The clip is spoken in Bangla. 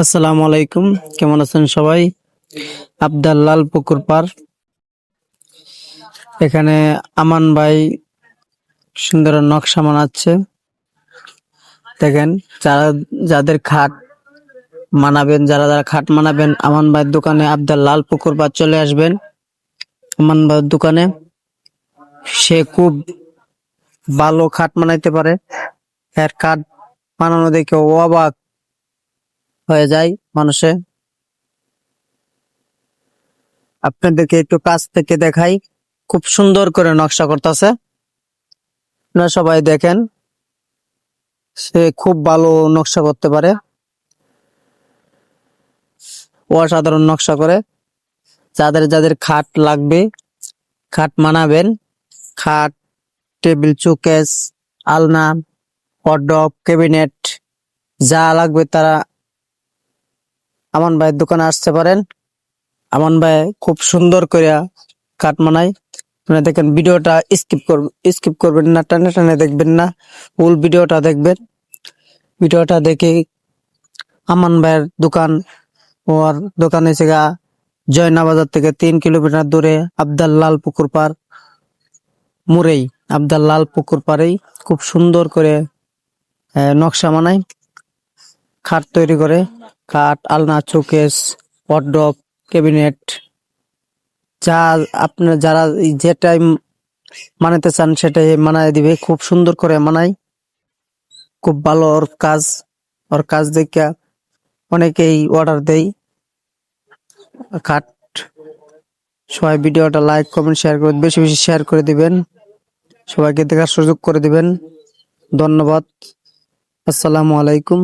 আসসালামু আলাইকুম, কেমন আছেন সবাই? আবদাল্লাল পুকুর পার। এখানে আমান ভাই সুন্দর নকশা বানাচ্ছে। দেখেন, যাদের খাট মানাবেন, যারা যারা খাট মানাবেন, আমান ভাইয়ের দোকানে আবদাল্লাল পুকুর পার চলে আসবেন। আমান ভাইয়ের দোকানে সে খুব ভালো খাট বানাইতে পারে। এর খাট বানানো দেখে অবাক হয়ে যায় মানুষে। আপনাদেরকে একটু কাছ থেকে দেখাই, খুব সুন্দর করে নকশা করতেছে। আপনারা সবাই দেখেন, সে খুব ভালো নকশা করতে পারে, অসাধারণ নকশা করে। যাদের যাদের খাট লাগবে, খাট মানাবেন, খাট, টেবিল, চৌকেস, আলনা, ওয়ারড্রব, ক্যাবিনেট, যা লাগবে তারা আমান ভাইয়ের দোকানে আসতে পারেন। আমান ভাই খুব সুন্দর করে খাট মানায়। আপনারা দেখেন, ভিডিওটা স্কিপ করবেন না, টানে টানে দেখবেন না, ফুল ভিডিওটা দেখবেন। ভিডিওটা দেখে আমান ভাইয়ের দোকান, ওর দোকান হয়েছে গা জয়না বাজার থেকে 3 কিলোমিটার দূরে আবদাল্লাল পুকুর পার মুরেই। আবদাল্লাল পুকুর পাড়েই খুব সুন্দর করে নকশা বানায়, খাট তৈরি করে। খাট, আলনা, চৌকেস, ওয়ারড্রব, ক্যাবিনেট, যা আপনার যারা যেটাই মানাতে চান সেটাই মানায় দিবে। খুব সুন্দর করে মানায়, খুব ভালো ওর কাজ দেখে অনেকেই অর্ডার দেয় খাট। সবাই ভিডিওটা লাইক, কমেন্ট, শেয়ার করে বেশি বেশি শেয়ার করে দিবেন, সবাইকে দেখার সুযোগ করে দিবেন। ধন্যবাদ। আসসালামু আলাইকুম।